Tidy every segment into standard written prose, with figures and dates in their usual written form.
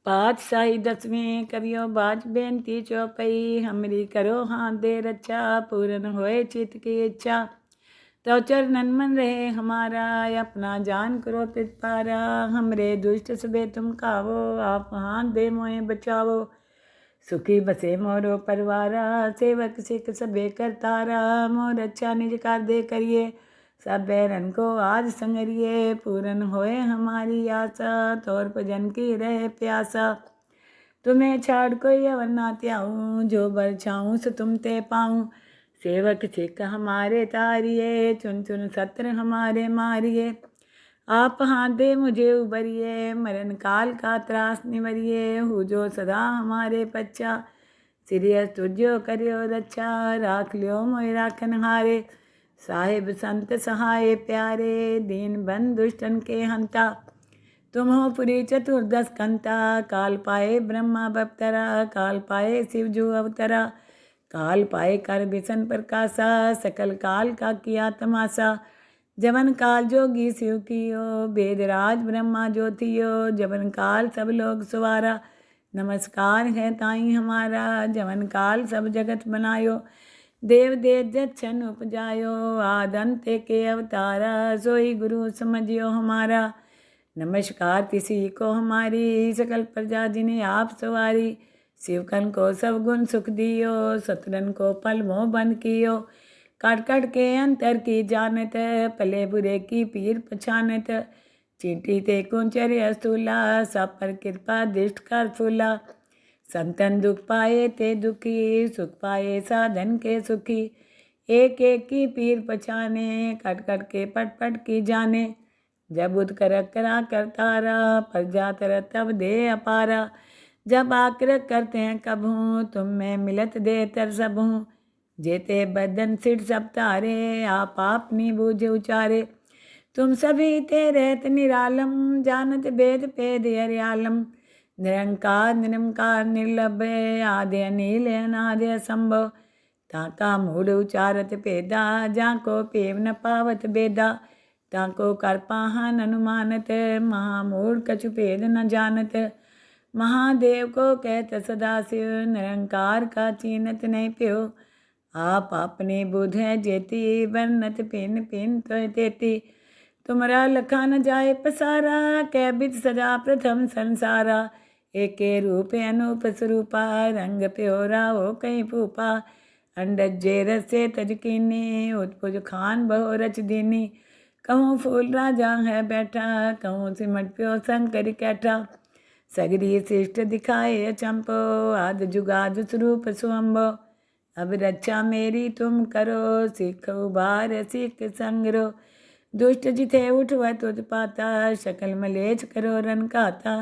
पातशाही दसवीं करियो बाज बेनती चौपई, हमरी करो हाथ दे रक्षा, पूर्ण होए चित की इच्छा। तो चरणन मन रहे हमारा, अपना जान करो पितपारा, हमरे दुष्ट सबे तुम खावो, आप हाथ दे मोए बचावो। सुखी बसे मोरो परवारा, सेवक सिख सबे करतारा, मोर अच्छा निज कर दे करिए, सब बैरन को आज संगरिए, पूरन होए हमारी आशा, तोर भजन की रहे प्यासा। तुम्हें छाड़ कोई अवर ना त्याऊँ, जो बर छाऊँ सो तुम ते पाऊँ। सेवक सिख हमारे तारिए, चुन चुन सत्र हमारे मारिए। आप हाथ दे मुझे उबरिए, मरण काल का त्रास निवरिए, हु जो सदा हमारे पच्चा। सिरियस तुझो करियो रक्षा, राख लियो मोय राखन हारे। साहिब संत सहाय प्यारे, दीन बंद दुष्टन के हंता। तुम हो पुरी चतुर्दश कंता, काल पाए ब्रह्मा बप्तरा, काल पाए शिवजू अवतरा। काल पाए कर बिसन प्रकाशा, सकल काल का किया तमाशा। जवन काल जोगी शिव कियो, वेदराज ब्रह्मा ज्योतियो, जवन काल सब लोग सवारा। नमस्कार है ताई हमारा, जवन काल सब जगत बनायो। देव देव जच्छन उपजायो, आदंत के अवतारा, सोई गुरु समझियो हमारा। नमस्कार किसी को हमारी, सकल प्रजा जिन्हें आप सवारी। शिवकन को सब गुण सुख दियो, सतरन को पल मोह बंद कियो। काट काट के अंतर की जानत, पले बुरे की पीर पछानत। चींटी ते कुंचर अस्तूला, सब पर कृपा दृष्ट कर फूला। संतन दुख पाए ते दुखी, सुख पाए साधन के सुखी। एक एक की पीर पछाने, कट कट के पट पट की जाने। जब उद कर करा करतारा, प्रजा तर तब दे अपारा। जब आकर करते हैं कभूँ, तुम में मिलत दे तर सबहूँ। जेते बदन सिर सब तारे, आप अपनी बूझ उचारे। तुम सभी ते रहत निरालम, जानत वेद पेद हरियालम। निरंकार निरंकार निर्लभ, आदि अनिल अनादि असंभव। ताका मूढ़ उचारत पेदा, जाको पेव न पावत बेदा। ताको कर पाहन अनुमानत, महामूढ़ कछु भेद न जानत। महादेव को कहत सदाशिव, निरंकार का चीनत नहीं प्यो। आप अपने बुध है जेती, वर्णत पिन पिन तो तेती। तुमरा लखा न जाए पसारा, कै बिद सजा प्रथम संसारा। एके रूप अनूप स्वरूपा, रंग प्योरा हो कहीं फूपा। अंडज जे रसे तज कीनी, उत्पुज खान बहु रच दीनी। कहूँ फूल राजा है बैठा, कहूँ सिमट प्यो शंकर कैठा। सगरी शिष्ट दिखाए अचंपो, आद जुगाद स्वरूप सुअम्बो। अब रक्षा मेरी तुम करो, सिख उबार सिख संगरो। दुष्ट जिथे उठवत उत्पाता, शकल मलेच करो रन खाता।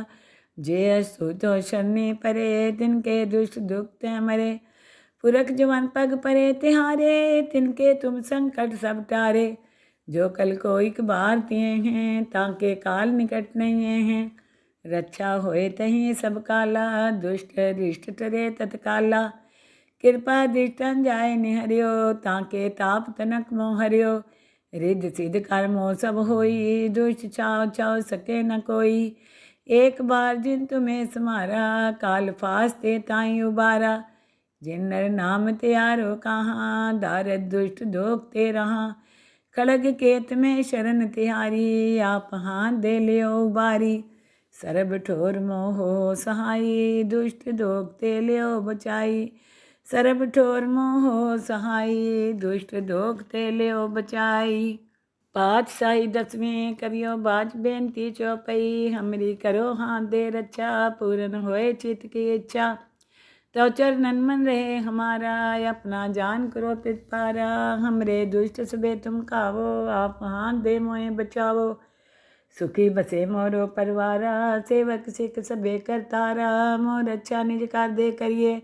जे अस्तुतो शनि परे, तिनके दुष्ट दुख मरे। पुरख जवन पग परे तिहारे, तिनके तुम संकट सब टारे। जो कल को एक बार तिए हैं, ताके काल निकट नहीं हैं। रक्षा होए तहीं सब काला, दुष्ट रिष्ट टरे तत्काला। कृपा दृष्टन जाय निहरियो, ताके ताप तनक मोह हरियो। रिद्ध सिद्ध कर्मो सब होई, दुष्ट चाव चाव सके न कोई। एक बार जिन तुम्हें समारा, काल फास्ते ताई उबारा। जिन नर नाम त्यारो कहाँ, दारद दुष्ट दोख ते रहा। खड़ग केत में शरण तिहारी, आप हाथ दे लियो उबारी। सरब ठोर मोहो सहाई, दुष्ट दोख ते लियो बचाई। सरब ठोर मोहो सहाई, दुष्ट दोख ते लियो बचाई। पातशाही दसवीं करियो बाज बेनती चौपई, हमरी करो हाथ दे रक्षा, पूर्ण होए चित की इच्छा। तो चरणन मन रहे हमारा, अपना जान करो पितपारा, हमरे दुष्ट सबे तुम खावो, आप हाथ दे मोए बचावो। सुखी बसे मोरो परवारा, सेवक सिख सबे करतारा, मोर अच्छा निज कर दे करिए,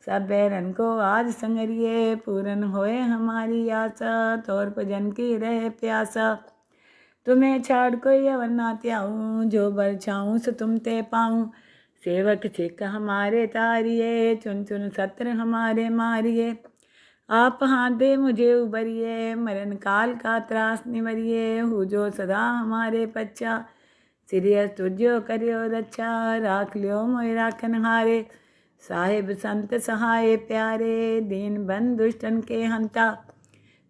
सब बैरन को आज संगरिए, पूरन होए हमारी आशा, तोर भजन की रहे प्यासा। तुम्हें छाड़ कोई अवर ना त्याऊँ, जो बर छाऊँ सो तुम ते पाऊँ। सेवक सिख हमारे तारिए, चुन चुन सत्र हमारे मारिए। आप हाथ दे मुझे उबरिए, मरण काल का त्रास निवरिए, हु जो सदा हमारे पच्चा। सिरियस तुझो करियो रक्षा राख लियो मोहि राखन हारे साहिब संत सहाय प्यारे दीन बंधु दुष्टन के हंता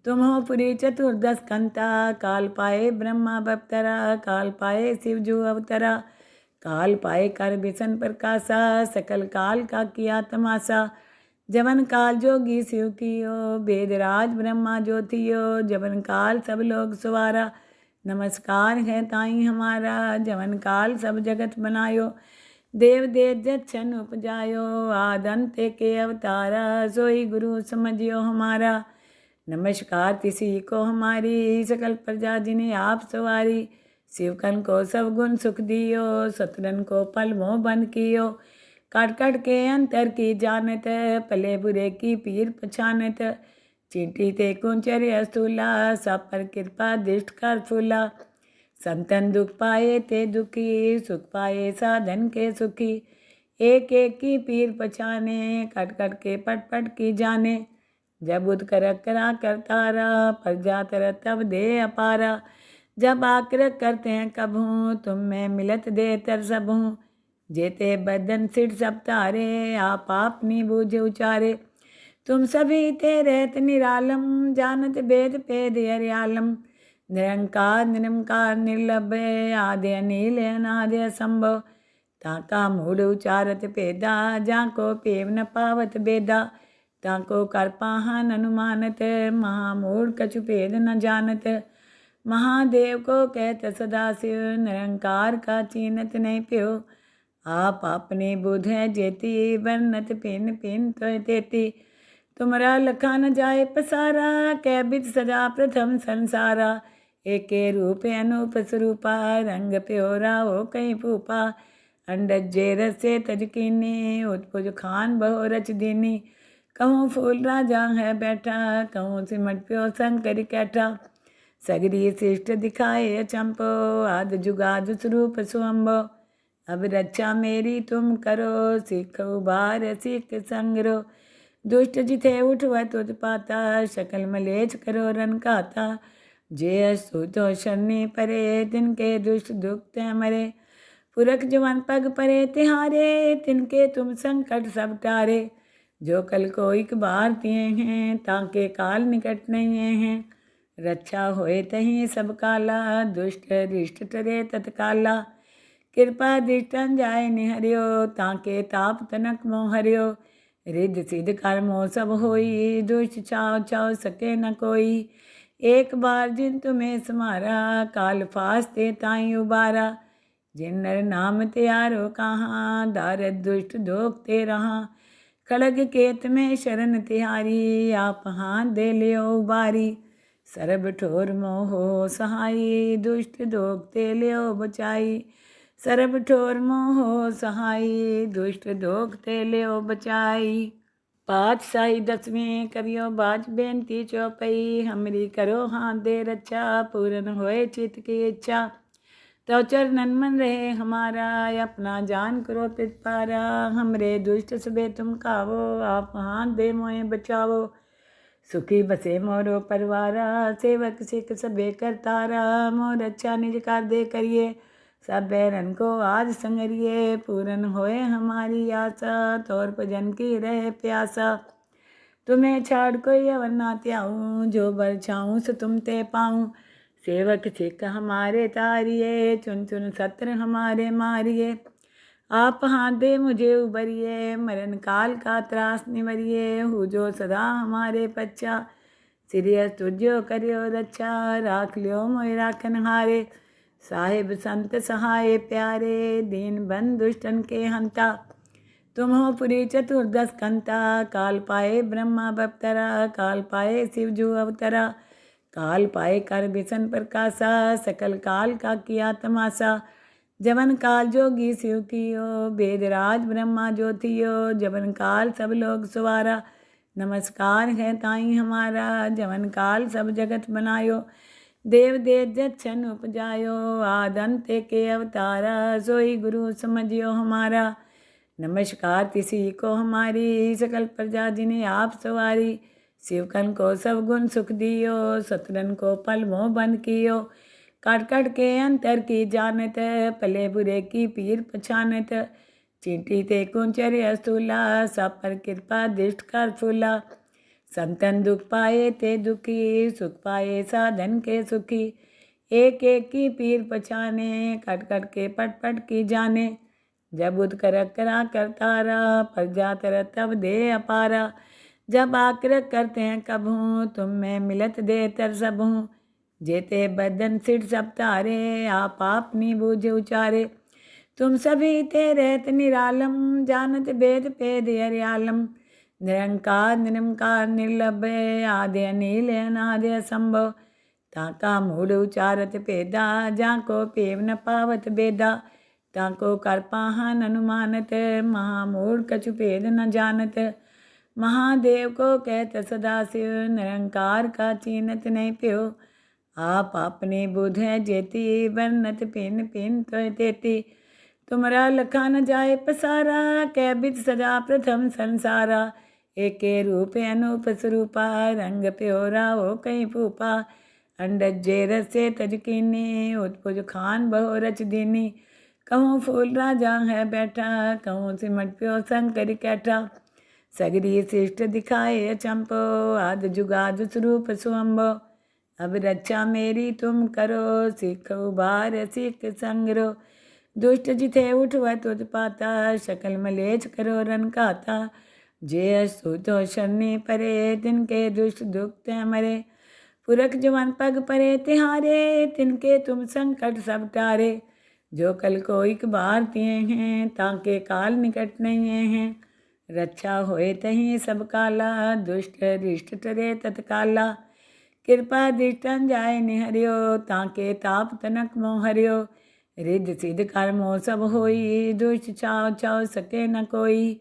तुम हो पुरी चतुर्दश कंता काल पाए ब्रह्मा बप्तरा काल पाए शिवजू अवतरा काल पाए कर बिसन प्रकाशा सकल काल का किया तमाशा जवन काल जोगी शिव कियो वेदराज ब्रह्मा ज्योतियो जवन काल सब लोग सवारा नमस्कार है ताई हमारा जवन काल सब जगत बनायो देव देव जच्छन उपजायो आदंत के अवतारा सोई गुरु समझियो हमारा नमस्कार किसी को हमारी सकल प्रजा जिन्हें आप सवारी शिवकन को सब गुण सुख दियो सतरन को पल मोह बंद कियो काट काट के अंतर की जानत पले बुरे की पीर पछानत चींटी ते कुंचर अस्तूला सब पर कृपा दृष्ट कर फूला संतन दुख पाए ते दुखी सुख पाए साधन के सुखी एक एक की पीर पछाने कट कट के पट पट की जाने जब उद कर करा करतारा प्रजा तर तब दे अपारा जब आकर करते हैं कब हूँ तुम में मिलत दे तर सब हूँ जेते बदन सिर सब तारे आप अपनी बूझ उचारे तुम सभी ते रहत निरालम जानत वेद पेद हरियालम निरंकार निरंकार निर्लभ आदि अनिल अनादि असंभव ताका मूढ़ उचारत पेदा जाको पेव न पावत बेदा ताको कर पाहन अनुमानत महामूढ़ कछु भेद न जानत महादेव को कहत सदाशिव निरंकार का चीनत नहीं प्यो आप अपने बुध है जेती वर्णत पिन पिन तो तेती तुमरा लखा न जाए पसारा कैबित सजा प्रथम संसारा एके रूप अनूप स्वरूपा रंग प्योरा हो कहीं फूपा अंडज जे रसे तजकीनी उत्पुज खान बहु रच दीनी कहूँ फूल राजा है बैठा कहूँ सिमट प्यो शंकर कैठा सगरी शिष्ट दिखाए चंपो आद जुगाद स्वरूप सुअम्बो अब रक्षा मेरी तुम करो सिख उबार सिख संगरो दुष्ट जिथे उठवा तुझ पाता शकल मलेच करो रन खाता जे असु तो शरणी परे तिनके दुष्ट दुख मरे पुरख जवान पग परे तिहारे तिनके तुम संकट सब टारे जो कल को एक बार तिए हैं ताके काल निकट नहीं हैं रक्षा होए तहीं सब काला दुष्ट रिष्ट टरे तत्काला कृपा दृष्टन जाय निहरियो ताके ताप तनक मोह हरियो रिद्ध सिद्ध कर्मो सब होई दुष्ट चाव चाव सके न कोई एक बार जिन तुम्हें समारा काल फास्ते ताई उबारा जिन नर नाम त्यारो कहाँ दारद दुष्ट धोखते रहा खड़ग केत में शरण तिहारी आप हाथ दे लियो उबारी सरब ठोर मोहो सहाई दुष्ट धोखते लियो बचाई सरब ठोर मोहो सहाई दुष्ट धोखते लियो बचाई पातशाही दसवीं करियो बाज बेनती चौपई हमरी करो हाथ दे रक्षा पूर्ण होए चित की इच्छा तो चरणन मन रहे हमारा अपना जान करो पितपारा हमरे दुष्ट सबे तुम खावो आप हाथ दे मोए बचावो सुखी बसे मोरो परवारा सेवक सिख सबे करतारा मोर अच्छा निज कर दे करिए सब बैरन को आज संगरिए पूर्ण होए हमारी आशा तौर भजन की रहे प्यासा तुम्हें छाड़ कोई अवर ना त्याऊँ जो बर छाऊँ सो तुम ते पाऊँ सेवक सिख हमारे तारिए चुन चुन सत्र हमारे मारिए आप हाथ दे मुझे उबरिए मरण काल का त्रास निवरिए हु जो सदा हमारे पच्चा सिरियस तुझो करियो रक्षा राख लियो मोहि राखन हारे साहिब संत सहाय प्यारे दीन बंधु दुष्टन के हंता तुम हो पुरी चतुर्दश कंता काल पाए ब्रह्मा बप्तरा काल पाए शिवजू अवतरा काल पाए कर बिसन प्रकाशा सकल काल का किया तमाशा जवन काल जोगी शिव कियो वेदराज ब्रह्मा ज्योतियो जवन काल सब लोग सवारा नमस्कार है ताई हमारा जवन काल सब जगत बनायो देव देव जच्छन उपजायो आदंत के अवतारा सोई गुरु समझियो हमारा नमस्कार किसी को हमारी सकल प्रजा जिन्हें आप सवारी शिवकन को सब गुण सुख दियो सतरन को पल मोह बंद कियो काट काट के अंतर की जानत, भले बुरे की पीर पछानत। चींटी ते कुंचर अस्तूला, सब पर कृपा दृष्ट कर फूला। संतन दुख पाए ते दुखी, सुख पाए साधन के सुखी। एक एक की पीर पछाने, कट कट के पट पट की जाने। जब उद कर करा करतारा, पर जात तब दे अपारा। जब आकर करते हैं कब हूँ, तुम में मिलत दे तर सब हूँ। जेते बदन सिर सब तारे, आप नी बूझ उचारे। तुम सभी ते रहत निरालम, जानत भेद पेद हरियालम। निरंकार निरंकार निर्लभ्य, आदि अनिल अनादि असंभव। ताका मूढ़ उचारत पेदा, जाको पेव न पावत बेदा। ताको कर पाहन अनुमानत, महामूढ़ कछु भेद न जानत। महादेव को कहत सदाशिव, निरंकार का चीनत नहीं प्यो। आप अपनी बुध है जेती, वर्णत पिन पिन तो तेती। तुमरा लखा न जाए पसारा, कै बिद सजा प्रथम संसारा। एके रूप अनूप स्वरूपा, रंग प्योरा हो कहीं फूपा। अंडज जे रसे तजकीनी, उत्पुज खान बहु रच दीनी। कहूँ फूल राजा है बैठा, कहूँ सिमट प्यो शंकर कैठा। सगरी शिष्ट दिखाए अचंपो, आद जुगाद स्वरूप सुअम्बो। अब रक्षा मेरी तुम करो, सिख उबार सिख संग्रो। दुष्ट जिथे उठवत उत्पाता, शकल मलेच करो रन खाता। जे अस्तुतो शरणी परे, तिनके दुष्ट दुख मरे। पुरख जवन पग परे तिहारे, तिनके तुम संकट सब टारे। जो कल को एक बार तिए हैं, ताके काल निकट नहीं हैं। रक्षा होए तहीं सब काला, दुष्ट रिष्ट टरे तत्काला। कृपा दृष्टन जाय निहरियो, ताके ताप तनक मोह हरियो। रिद्ध सिद्ध कर्मो सब होई, दुष्ट चाव चाव सके न कोई।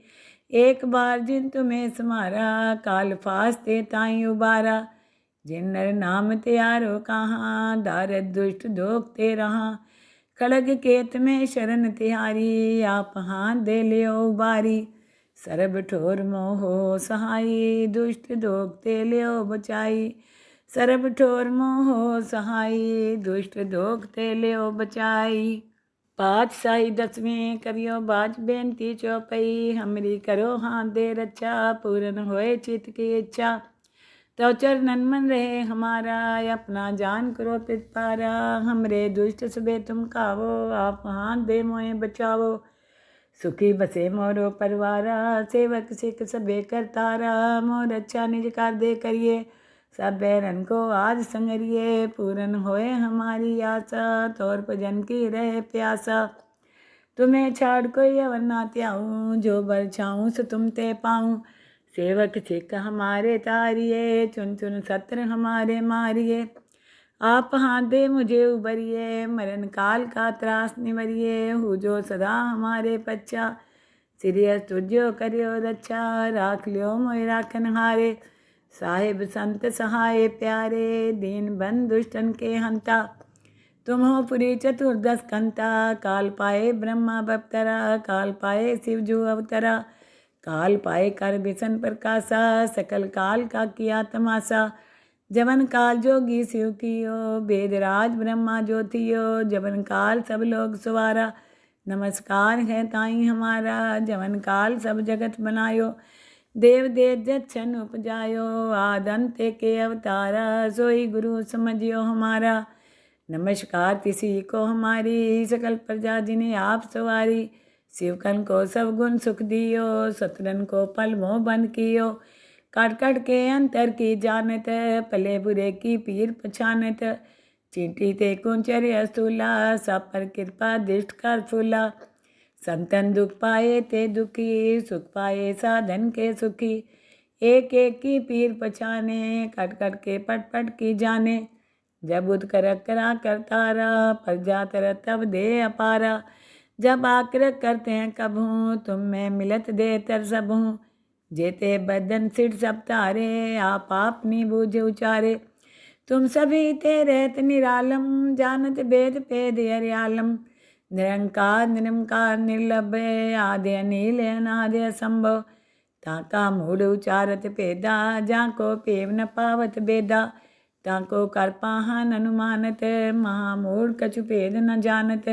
एक बार जिन तुम्हें समारा, काल फास्ते ताई उबारा। जिन नर नाम त्यारो कहाँ, दारद दुष्ट दोखते रहा। खड़ग केत में शरण तिहारी, आप हाथ दे लियो उबारी। सरब ठोर मोहो सहाई, दुष्ट दोखते लियो बचाई। सरब ठोर मोहो सहाई, दुष्ट दोखते लियो बचाई। पातशाही दसवीं करियो बाज बेनती चौपई, हमरी करो हाथ दे रक्षा, पूर्ण होए चित की इच्छा। तो चरणन मन रहे हमारा, अपना जान करो पितपारा। हमरे दुष्ट सबे तुम खावो, आप हाथ दे मोए बचावो। सुखी बसे मोरो परवारा, सेवक सिख सबे करतारा। मोर अच्छा निज कर दे करिए, सब बैरन को आज संगरिए। पूरन होए हमारी आशा, तौर भजन की रहे प्यासा। तुम्हें छाड़ कोई अवर ना त्याऊँ, जो बर छाऊँ सो तुम ते पाऊँ। सेवक सिख हमारे तारिए, चुन चुन सत्र हमारे मारिए। आप हाथ दे मुझे उबरिए, मरण काल का त्रास निवरिए। हु जो सदा हमारे पच्चा, सिरियस तुझो करियो रक्षा। राख लियो मोहि राखन हारे, साहिब संत सहाय प्यारे। दीन बंधु दुष्टन के हंता, तुम हो पुरी चतुर्दश कंता। काल पाए ब्रह्मा बप्तरा, काल पाए शिव जू अवतरा। काल पाए कर बिसन प्रकाशा, सकल काल का किया तमाशा। जवन काल जोगी शिव कियो, वेदराज ब्रह्मा ज्योतियो। जवन काल सब लोग सवारा, नमस्कार है ताई हमारा। जवन काल सब जगत बनायो, देव दे जच्छन उपजायो। आदंते के अवतारा, सोई गुरु समझियो हमारा। नमस्कार किसी को हमारी, सकल प्रजा जिन्हें आप सवारी। शिवकन को सब गुण सुख दियो, सतरन को पल मोह बंद कियो। काट काट के अंतर की जानत, पले बुरे की पीर पछानत। चींटी ते कुंचर अस्तूला, सब पर कृपा दृष्ट कर फूला। संतन दुख पाए ते दुखी, सुख पाए साधन के सुखी। एक एक की पीर पछाने, कट कट के पट पट की जाने। जब उद कर करा करतारा, पर जातर तब दे अपारा। जब आकर करते हैं कब हूँ, तुम में मिलत दे तर सब हूँ। जेते बदन सिर सब तारे, आप नी बूझ उचारे। तुम सभी ते रहत निरालम, जानत भेद पेद हरियालम। निरंकार निरंकार निर्लभ्य, आदि अनिल अनादि असंभव। ताका मूढ़ उचारत पेदा, जाको पेव न पावत बेदा। ताको कर पाहन अनुमानत, महामूढ़ कछु भेद न जानत।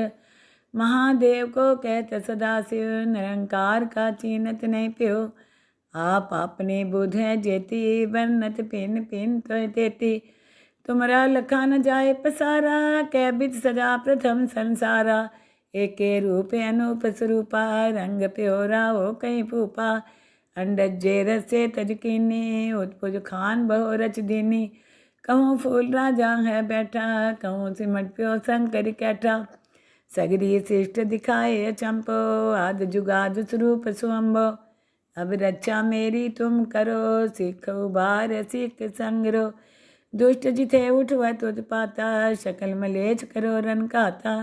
महादेव को कहत सदाशिव, निरंकार का चीनत नहीं प्यो। आप अपने बुध है जेती, वर्णत पिन पिन तो तेती। तुमरा लखा न जाए पसारा, कै बिद सजा प्रथम संसारा। एके रूप अनूप स्वरूपा, रंग प्योरा हो कहीं फूपा। अंडज जे रसे तजकीनी, उत्पुज खान बहु रच दीनी। कहूँ फूल राजा है बैठा, कहूँ सिमट प्यो शंकर कैठा। सगरी शिष्ट दिखाए चंपो, आद जुगाद स्वरूप सुअम्बो। अब रक्षा मेरी तुम करो, सिख उबार सिख संगरो। दुष्ट जिथे उठवत उत्पाता, शकल मलेच करो रन खाता।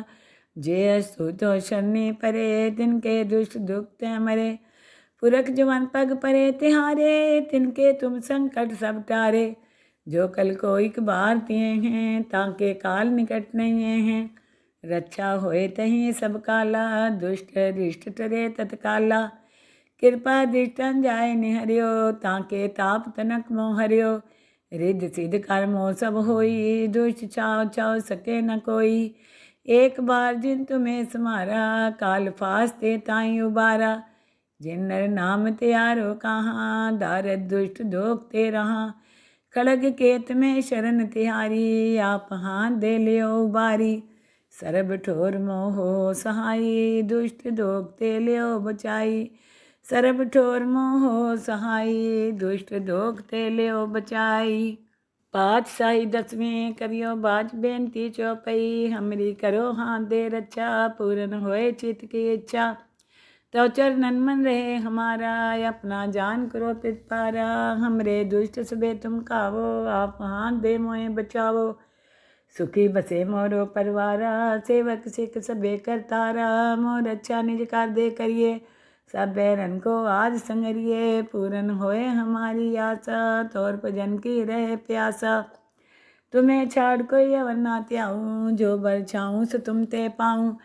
जे अस्तुतो शनि परे, तिनके दुष्ट दुख मरे। पुरख जवन पग परे तिहारे, तिनके तुम संकट सब टारे। जो कल को एक बार तिए हैं, ताके काल निकट नहीं हैं। रक्षा होए तहीं सब काला, दुष्ट रिष्ट टरे तत्काला। कृपा दृष्टन जाय निहरियो, ताके ताप तनक मोह हरियो। रिद्ध सिद्ध कर्मो सब होई, दुष्ट चाव चाव सके न कोई। एक बार जिन तुम्हें समारा, काल फास्ते ताई उबारा। जिन नर नाम त्यारो कहाँ, दारद दुष्ट दोखते रहा। खड़ग केत में शरण तिहारी, आप हाथ दे लियो उबारी। सरब ठोर मोहो सहाई, दुष्ट दोखते लियो बचाई। सरब ठोर मोहो सहाई, दुष्ट दोखते लियो बचाई। पातशाही दसवीं करियो बाज बेनती चौपई। हमरी करो हाथ दे रक्षा, पूरन होए चित की इच्छा। तो चरणन मन रहे हमारा, अपना जान करो पितपारा। हमरे दुष्ट सबे तुम कावो, आप हाथ दे मोए बचावो। सुखी बसे मोरो परवारा, सेवक सिख सबे करतारा। मोर अच्छा निज कर दे करिए, सब बैरन को आज संगरिए। पूरन होए हमारी आशा, तोर भजन की रहे प्यासा। तुम्हें छाड़ कोई अवर ना त्याऊँ, जो बर छाऊँ सो तुम ते पाऊँ।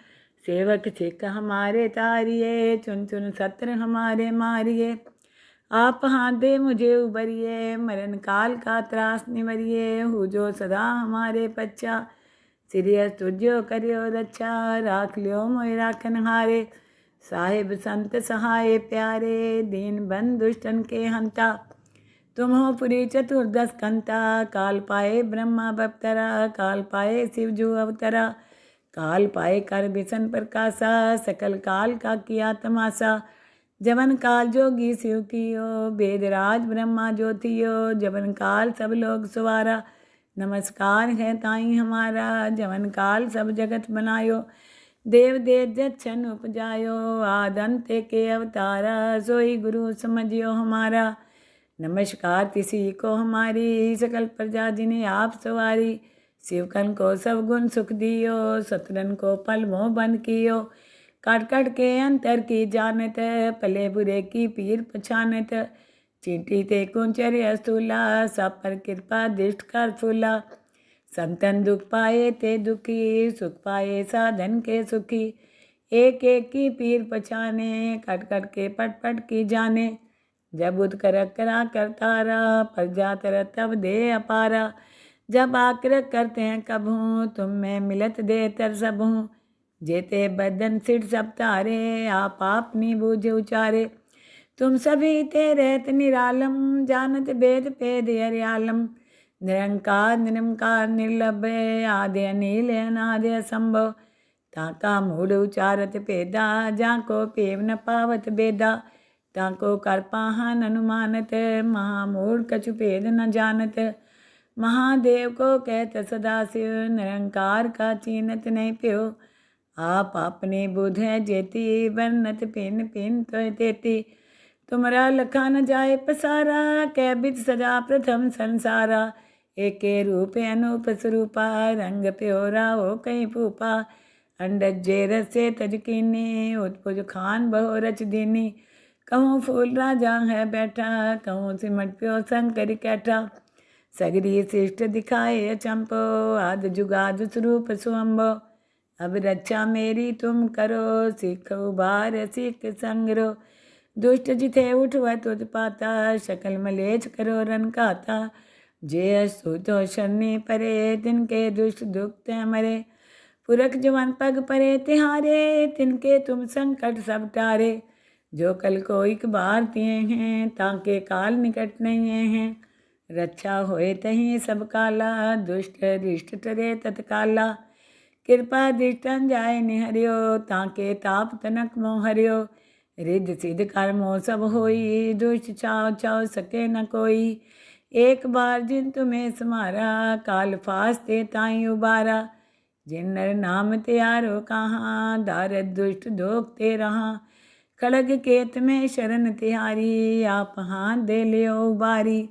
सेवक सिख हमारे तारिये, चुन चुन सत्र हमारे मारिए। आप हाथ दे मुझे उबरिए, मरण काल का त्रास निवरिए। हु जो सदा हमारे पच्चा, सिरियस तुझो करियो रक्षा। राख लियो मोय राखन हारे, साहिब संत सहाय प्यारे। दीन बंधु दुष्टन के हंता, तुम हो पुरी चतुर्दश कंता। काल पाए ब्रह्मा बपतरा, काल पाए शिव जू अवतरा। काल पाए कर बिसन प्रकाशा, सकल काल का किया तमाशा। जवन काल जोगी शिव कियो, वेदराज ब्रह्मा ज्योतियो। जवन काल सब लोग सवारा, नमस्कार है ताई हमारा। जवन काल सब जगत बनायो, देव दे जच्छन उपजायो। आदंते के अवतारा, सोई गुरु समझियो हमारा। नमस्कार किसी को हमारी, सकल प्रजा जिन्हें आप सवारी। शिवकन को सब गुण सुख दियो, सतरन को पल मोह बंद कियो। काट काट के अंतर की जानत, पले बुरे की पीर पछानत। चींटी ते कुंचर अस्तूला, सब पर कृपा दृष्ट कर फूला। संतन दुख पाए ते दुखी, सुख पाए साधन के सुखी। एक एक की पीर पछाने, कट कट के पट पट की जाने। जब उद कर करा करतारा, प्रजा तर तब दे अपारा। जब आकर करते हैं कबहूँ, तुम में मिलत दे तर सबहूँ। जेते बदन सिर सब तारे, आप अपनी बूझ उचारे। तुम सभी ते रहत निरालम, जानत वेद पेद हरियालम। निरंकार निरंकार निर्लभ, आदि अनिल अनादि असंभव। ताका मूढ़ उचारत पेदा, जाको पेव न पावत बेदा। ताको कर पाहन अनुमानत, महामूढ़ कछु भेद न जानत। महादेव को कहत सदाशिव, निरंकार का चीनत नहीं प्यो। आप अपने बुध है जेती, वर्णत पिन पिन तो तेती। तुमरा लखा न जाए पसारा, कै बिद सजा प्रथम संसारा। एके रूप अनूप स्वरूपा, रंग प्योरा हो कहीं फूपा। अंडज जे रसे तजकीनी, उत्पुज खान बहु रच दीनी। कहूँ फूल राजा है बैठा, कहूँ सिमट प्यो शंकर कैठा। सगरी शिष्ट दिखाए चंपो, आद जुगाद स्वरूप सुअम्बो। अब रक्षा मेरी तुम करो, सिख उबार सिख संगरो। दुष्ट जिथे उठवत उत्पाता, शकल मलेच करो रन खाता। जे असु तो शरणी परे तिनके दुष्ट दुख मरे। पुरख जवन पग परे तिहारे तिनके तुम संकट सब टारे। जो कल को एक बार तिए हैं ताके काल निकट नहीं हैं। रक्षा होए तहीं सब काला दुष्ट रिष्ट टरे तत्काला। कृपा दृष्टन जाय निहरियो ताके ताप तनक मोह हरियो। रिद्ध सिद्ध कर्मो सब होई दुष्ट चाव चाव सके न कोई। एक बार जिन तुम्हें समारा काल फास्ते ताई उबारा। जिन नर नाम त्यारो कहाँ दारद दुष्ट दोखते रहा। खड़ग केत में शरण तिहारी आप हाथ दे लियो उबारी।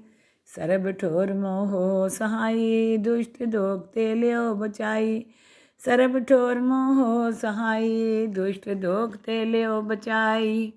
सरब ठोर मोहो सहाई दुष्ट दोखते लियो बचाई। सरब ठोर मोहो सहाई दुष्ट दोखते लियो बचाई।